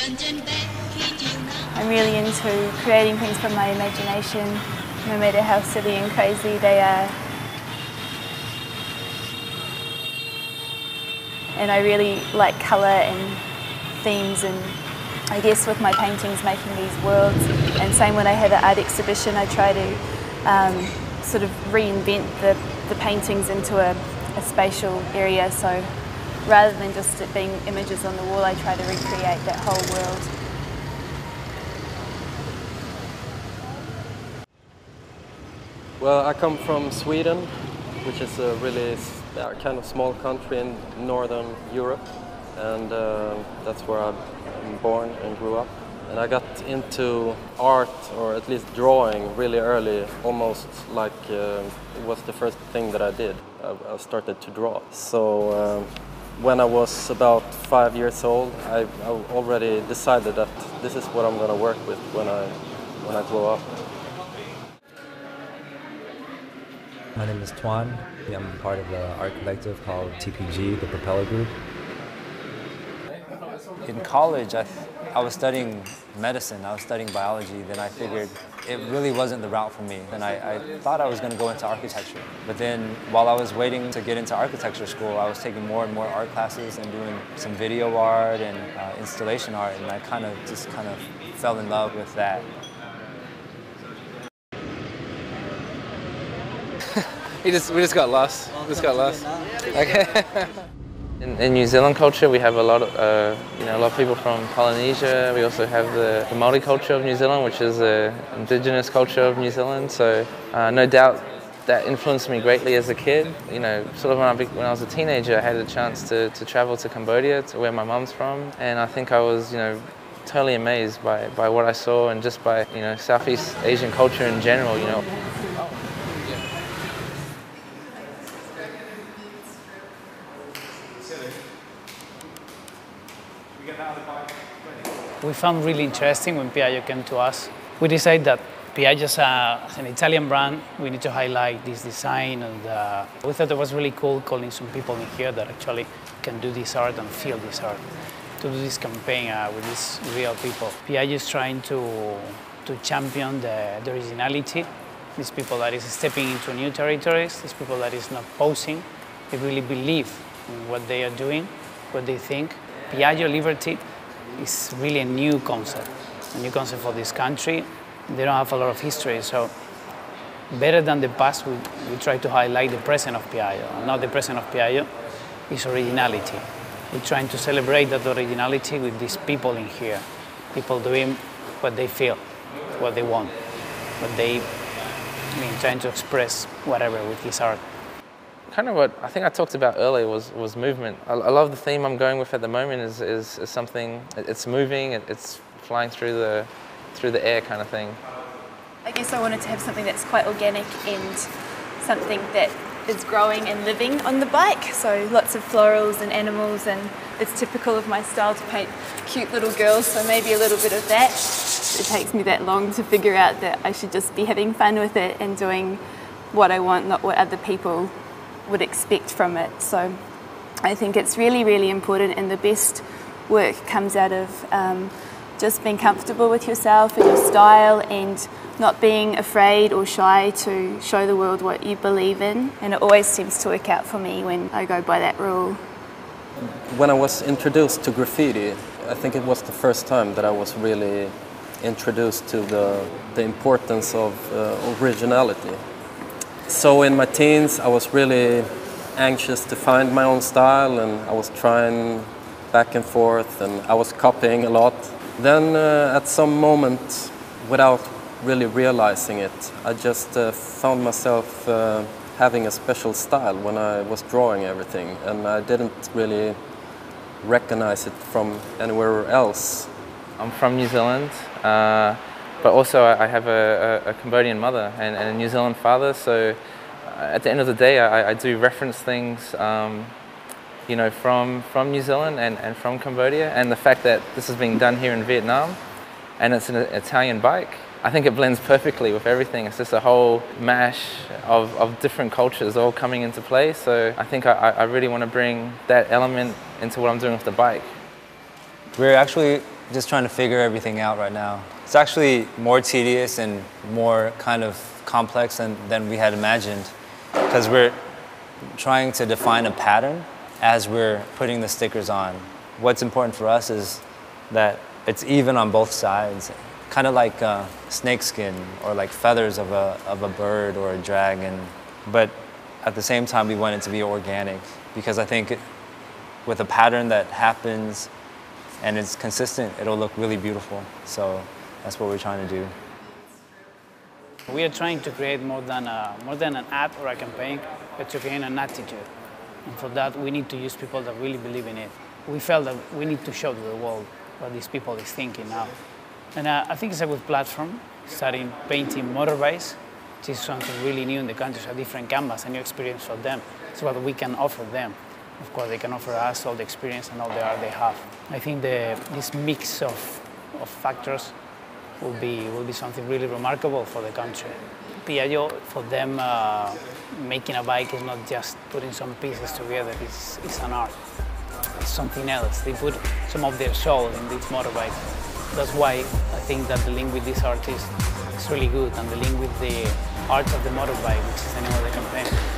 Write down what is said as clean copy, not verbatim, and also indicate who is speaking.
Speaker 1: I'm really into creating things from my imagination, no matter how silly and crazy they are. And I really like colour and themes, and I guess with my paintings making these worlds, and same when I have an art exhibition, I try to sort of reinvent the paintings into a spatial area, so rather than just it being images on the wall, I try to recreate that whole world.
Speaker 2: Well, I come from Sweden, which is a really kind of small country in northern Europe, and that's where I'm born and grew up. And I got into art, or at least drawing, really early, almost like it was the first thing that I did. I started to draw. So when I was about 5 years old, I already decided that this is what I'm going to work with when I grow up.
Speaker 3: My name is Tuan. I'm part of the art collective called TPG, the Propeller Group. In college, I was studying medicine, I was studying biology, then I figured it really wasn't the route for me. And I thought I was going to go into architecture. But then while I was waiting to get into architecture school, I was taking more and more art classes and doing some video art and installation art, and I just fell in love with that.
Speaker 4: We just got lost. Okay. In New Zealand culture, we have a lot of a lot of people from Polynesia. We also have the Maori culture of New Zealand, which is the indigenous culture of New Zealand. So no doubt that influenced me greatly as a kid. You know, sort of when I was a teenager, I had a chance to travel to Cambodia, to where my mum's from, and I think I was totally amazed by what I saw, and just by Southeast Asian culture in general.
Speaker 5: We found really interesting when Piaggio came to us. We decided that Piaggio is an Italian brand. We need to highlight this design, and we thought it was really cool calling some people in here that actually can do this art and feel this art, to do this campaign with these real people. Piaggio is trying to champion the originality. These people that is stepping into new territories, these people that is not posing. They really believe in what they are doing, what they think. Piaggio Liberty is really a new concept for this country. They don't have a lot of history, so better than the past, we try to highlight the present of Piaggio. Now the present of Piaggio is originality. We're trying to celebrate that originality with these people in here, people doing what they feel, what they want, trying to express whatever with his art.
Speaker 4: Kind of what I think I talked about earlier was movement. I love the theme I'm going with at the moment is something, it's moving, it's flying through the air kind of thing.
Speaker 1: I guess I wanted to have something that's quite organic and something that is growing and living on the bike. So lots of florals and animals, and it's typical of my style to paint cute little girls, so maybe a little bit of that. It takes me that long to figure out that I should just be having fun with it and doing what I want, not what other people would expect from it. So I think it's really, really important, and the best work comes out of just being comfortable with yourself and your style, and not being afraid or shy to show the world what you believe in. And it always seems to work out for me when I go by that rule.
Speaker 2: When I was introduced to graffiti, I think it was the first time that I was really introduced to the importance of originality. So in my teens, I was really anxious to find my own style, and I was trying back and forth, and I was copying a lot. Then at some moment, without really realizing it, I just found myself having a special style when I was drawing everything, and I didn't really recognize it from anywhere else.
Speaker 4: I'm from New Zealand. But also I have a Cambodian mother and a New Zealand father, so at the end of the day I do reference things from New Zealand and from Cambodia, and the fact that this is being done here in Vietnam and it's an Italian bike, I think it blends perfectly with everything. It's just a whole mash of different cultures all coming into play, so I think I really want to bring that element into what I'm doing with the bike.
Speaker 3: We're actually just trying to figure everything out right now. It's actually more tedious and more kind of complex than we had imagined, because we're trying to define a pattern as we're putting the stickers on. What's important for us is that it's even on both sides, kind of like snake skin or like feathers of a bird or a dragon. But at the same time, we want it to be organic, because I think with a pattern that happens and it's consistent, it'll look really beautiful. So that's what we're trying to do.
Speaker 5: We are trying to create more than an ad or a campaign, but to create an attitude. And for that, we need to use people that really believe in it. We felt that we need to show to the world what these people is thinking now. And I think it's a good platform, starting painting motorbikes, which is something really new in the country, so a different canvas, a new experience for them. It's what we can offer them. Of course, they can offer us all the experience and all the art they have. I think this mix of factors will be something really remarkable for the country. Piaggio, for them, making a bike is not just putting some pieces together, it's an art. It's something else. They put some of their soul in this motorbike. That's why I think that the link with this artist is really good, and the link with the art of the motorbike, which is the name of the campaign.